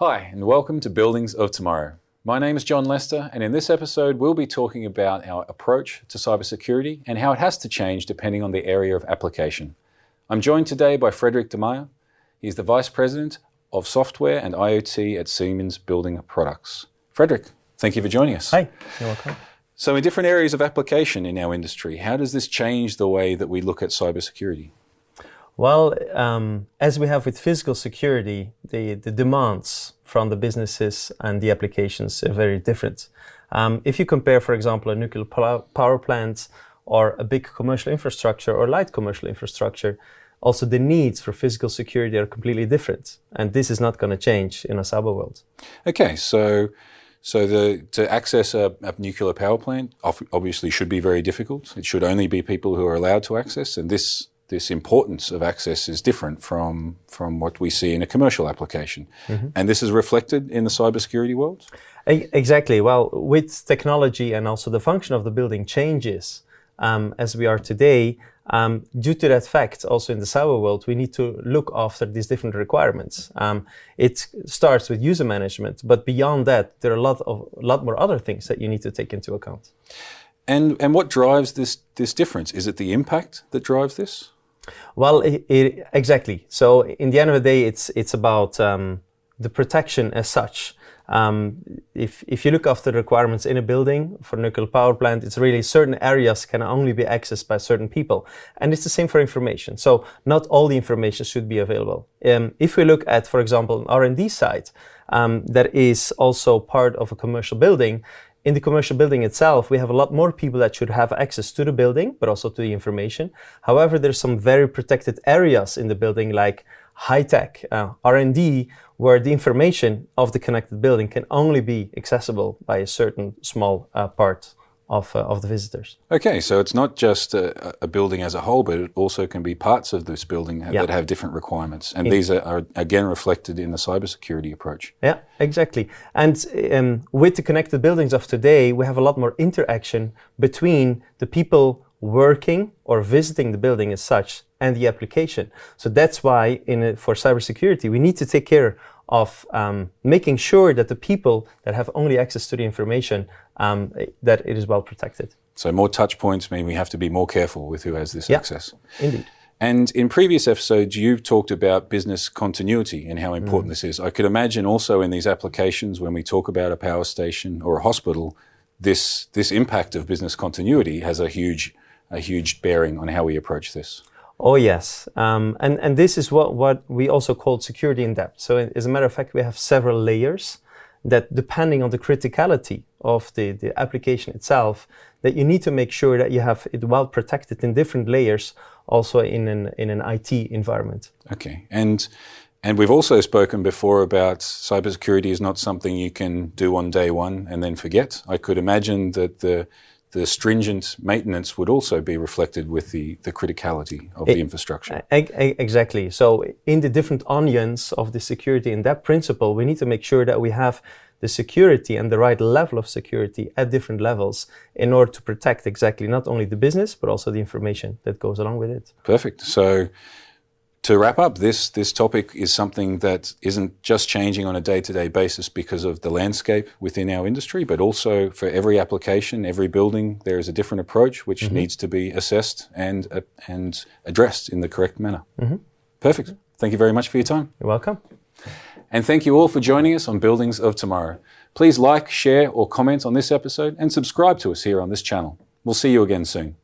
Hi, and welcome to Buildings of Tomorrow. My name is John Lester, and in this episode, we'll be talking about our approach to cybersecurity and how it has to change depending on the area of application. I'm joined today by Frederik de Meyer. He's the Vice President of Software and IoT at Siemens Building Products. Frederik, thank you for joining us. Hi, you're welcome. So in different areas of application in our industry, how does this change the way that we look at cybersecurity? Well, as we have with physical security, the demands from the businesses and the applications are very different. If you compare, for example, a nuclear power plant or a big commercial infrastructure or light commercial infrastructure, also the needs for physical security are completely different. And this is not going to change in a cyber world. Okay, so to access a nuclear power plant obviously should be very difficult. It should only be people who are allowed to access, and this importance of access is different from what we see in a commercial application. Mm-hmm. And this is reflected in the cybersecurity world? Exactly. Well, with technology and also the function of the building changes as we are today, due to that fact, also in the cyber world, we need to look after these different requirements. It starts with user management, but beyond that, there are a lot more other things that you need to take into account. And what drives this difference? Is it the impact that drives this? Well, exactly. So in the end of the day, it's about the protection as such. If you look after the requirements in a building for a nuclear power plant, it's really certain areas can only be accessed by certain people. And it's the same for information. So not all the information should be available. If we look at, for example, an R&D site that is also part of a commercial building, in the commercial building itself, we have a lot more people that should have access to the building, but also to the information. However, there's some very protected areas in the building, like high-tech, R&D, where the information of the connected building can only be accessible by a certain small part of the visitors. Okay, so it's not just a building as a whole, but it also can be parts of this building that have different requirements. And these are again reflected in the cybersecurity approach. Yeah, exactly. And with the connected buildings of today, we have a lot more interaction between the people working or visiting the building as such and the application. So that's why for cybersecurity, we need to take care of making sure that the people that have only access to the information, that it is well protected. So more touch points mean we have to be more careful with who has this access. Indeed. And in previous episodes, you've talked about business continuity and how important this is. I could imagine also in these applications, when we talk about a power station or a hospital, this impact of business continuity has a huge bearing on how we approach this. Oh, yes. And this is what we also call security in depth. So as a matter of fact, we have several layers that, depending on the criticality of the application itself, that you need to make sure that you have it well protected in different layers, also in an IT environment. Okay. And we've also spoken before about cybersecurity is not something you can do on day one and then forget. I could imagine that the stringent maintenance would also be reflected with the criticality of the infrastructure. Exactly. So in the different onions of the security in that principle, we need to make sure that we have the security and the right level of security at different levels in order to protect exactly not only the business, but also the information that goes along with it. Perfect. So to wrap up, this topic is something that isn't just changing on a day-to-day basis because of the landscape within our industry, but also for every application, every building, there is a different approach which needs to be assessed and addressed in the correct manner. Mm-hmm. Perfect. Thank you very much for your time. You're welcome. And thank you all for joining us on Buildings of Tomorrow. Please like, share, or comment on this episode and subscribe to us here on this channel. We'll see you again soon.